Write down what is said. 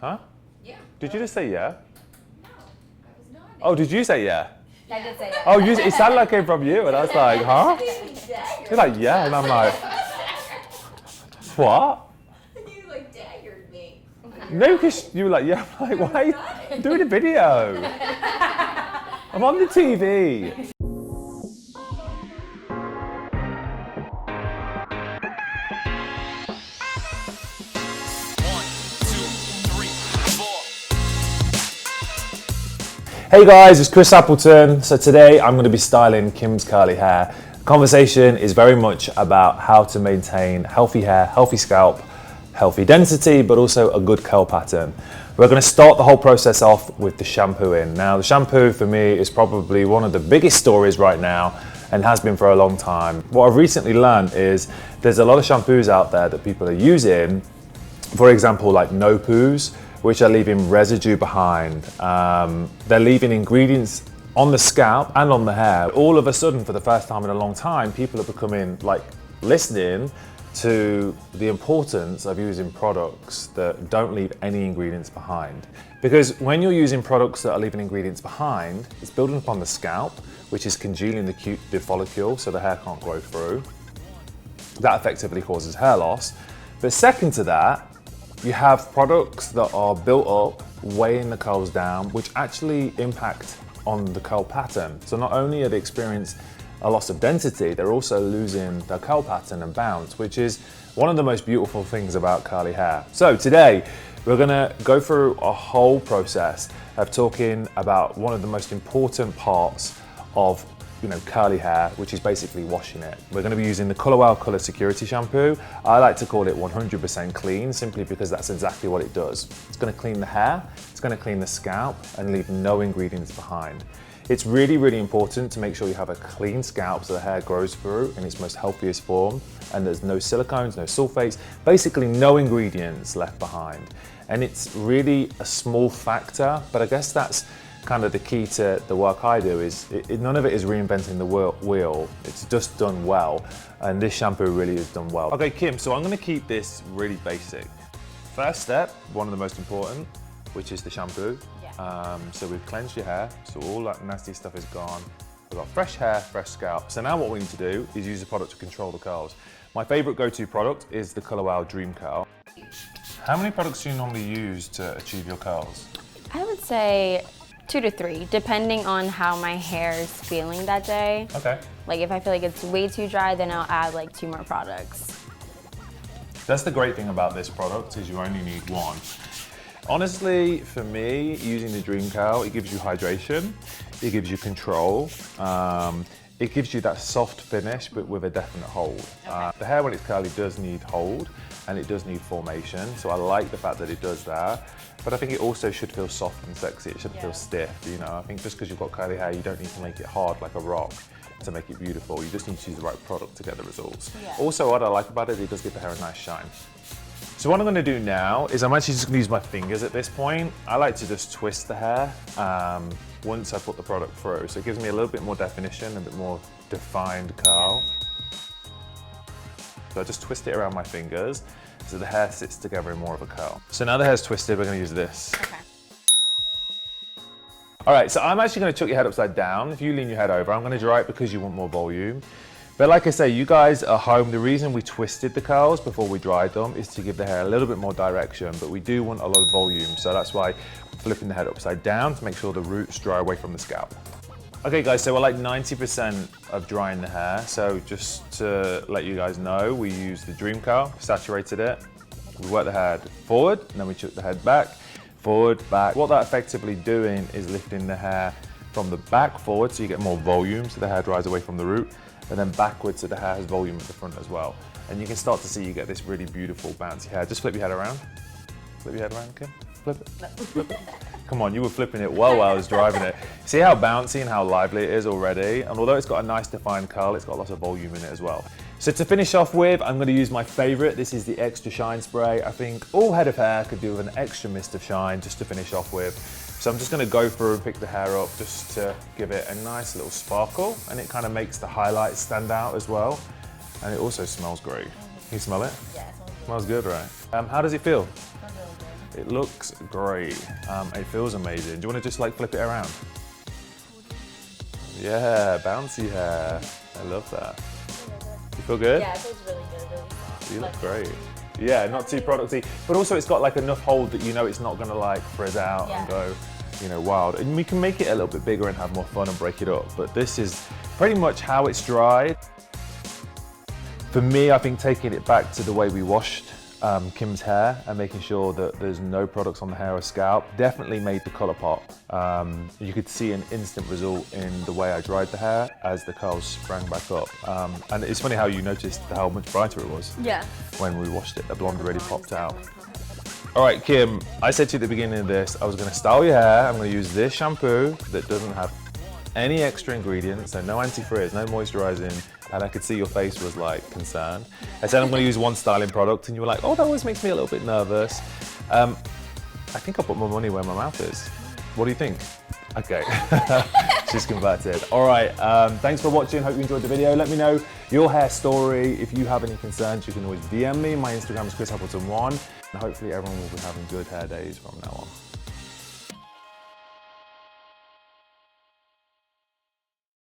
Huh? Yeah. Did you just say yeah? No, I was not. Oh, did you say yeah? I did say yeah. Oh, it sounded like it came from you, and I was like, huh? Dagger. You're like, yeah, and I'm like, what? You like daggered me. No, because you were like, yeah. I'm like, why? I'm doing a video. I'm on the TV. Hey guys, it's Chris Appleton. So today I'm going to be styling Kim's curly hair. The conversation is very much about how to maintain healthy hair, healthy scalp, healthy density, but also a good curl pattern. We're going to start the whole process off with the shampooing. Now the shampoo for me is probably one of the biggest stories right now and has been for a long time. What I've recently learned is there's a lot of shampoos out there that people are using, for example like no poos, which are leaving residue behind. They're leaving ingredients on the scalp and on the hair. All of a sudden, for the first time in a long time, people are becoming listening to the importance of using products that don't leave any ingredients behind. Because when you're using products that are leaving ingredients behind, it's building upon the scalp, which is congealing the follicle so the hair can't grow through. That effectively causes hair loss. But second to that, you have products that are built up, weighing the curls down, which actually impact on the curl pattern. So not only are they experiencing a loss of density, they're also losing their curl pattern and bounce, which is one of the most beautiful things about curly hair. So today, we're gonna go through a whole process of talking about one of the most important parts of curly hair, which is basically washing it. We're going to be using the Colorwell Color Security Shampoo. I like to call it 100% clean, simply because that's exactly what it does. It's going to clean the hair, it's going to clean the scalp, and leave no ingredients behind. It's really, really important to make sure you have a clean scalp so the hair grows through in its most healthiest form, and there's no silicones, no sulfates, basically no ingredients left behind. And it's really a small factor, but I guess that's kind of the key to the work I do. Is none of it is reinventing the wheel, it's just done well, and this shampoo really is done well. Okay Kim, so I'm going to keep this really basic. First step, one of the most important, which is the shampoo. Yeah. So we've cleansed your hair, so all that nasty stuff is gone. We've got fresh hair, fresh scalp. So now what we need to do is use a product to control the curls. My favorite go-to product is the Colorwell Dream Curl. How many products do you normally use to achieve your curls? I would say 2 to 3, depending on how my hair is feeling that day. Okay. Like if I feel like it's way too dry, then I'll add like 2 more products. That's the great thing about this product, is you only need one. Honestly, for me, using the Dream Curl, it gives you hydration, it gives you control, it gives you that soft finish, but with a definite hold. Okay. The hair, when it's curly, does need hold, and it does need formation, so I like the fact that it does that. But I think it also should feel soft and sexy. It shouldn't feel stiff, I think just because you've got curly hair, you don't need to make it hard like a rock to make it beautiful. You just need to use the right product to get the results. Yeah. Also, what I like about it, it does give the hair a nice shine. So what I'm going to do now is I'm actually just going to use my fingers at this point. I like to just twist the hair once I put the product through. So it gives me a little bit more definition, a bit more defined curl. So I just twist it around my fingers so the hair sits together in more of a curl. So now the hair's twisted, we're going to use this. Okay. All right, so I'm actually going to chuck your head upside down. If you lean your head over, I'm going to dry it because you want more volume. But like I say, you guys at home, the reason we twisted the curls before we dried them is to give the hair a little bit more direction, but we do want a lot of volume. So that's why I'm flipping the head upside down to make sure the roots dry away from the scalp. Okay guys, so we're like 90% of drying the hair. So just to let you guys know, we used the Dream Curl, saturated it. We worked the head forward, and then we took the head back, forward, back. What that effectively doing is lifting the hair from the back forward so you get more volume, so the hair dries away from the root, and then backwards so the hair has volume at the front as well. And you can start to see you get this really beautiful bouncy hair. Just flip your head around. Flip your head around, Kim. Flip it. Flip it. Come on, you were flipping it well while I was driving it. See how bouncy and how lively it is already? And although it's got a nice defined curl, it's got lots of volume in it as well. So to finish off with, I'm going to use my favorite. This is the Extra Shine Spray. I think all head of hair could do with an extra mist of shine just to finish off with. So I'm just going to go through and pick the hair up just to give it a nice little sparkle, and it kind of makes the highlights stand out as well. And it also smells great. Can you smell it? Yeah, it smells good, right? How does it feel? It looks great. It feels amazing. Do you want to just like flip it around? Yeah, bouncy hair. I love that. You feel good? Yeah, it feels really good, really soft. You look great. Yeah, not too producty, but also it's got like enough hold that you know it's not gonna like frizz out and go, you know, wild. And we can make it a little bit bigger and have more fun and break it up. But this is pretty much how it's dried. For me, I think taking it back to the way we washed Kim's hair and making sure that there's no products on the hair or scalp definitely made the color pop. You could see an instant result in the way I dried the hair as the curls sprang back up. And it's funny how you noticed how much brighter it was when we washed it. The blonde already popped out. All right, Kim, I said to you at the beginning of this, I was gonna style your hair. I'm gonna use this shampoo that doesn't have any extra ingredients, so no anti-frizz, no moisturizing, and I could see your face was like concerned. I said I'm gonna use one styling product, and you were like, oh, that always makes me a little bit nervous. I think I'll put my money where my mouth is. What do you think? Okay, she's converted. All right, thanks for watching, hope you enjoyed the video. Let me know your hair story. If you have any concerns, you can always DM me. My Instagram is chrisappleton1, and hopefully everyone will be having good hair days from now on.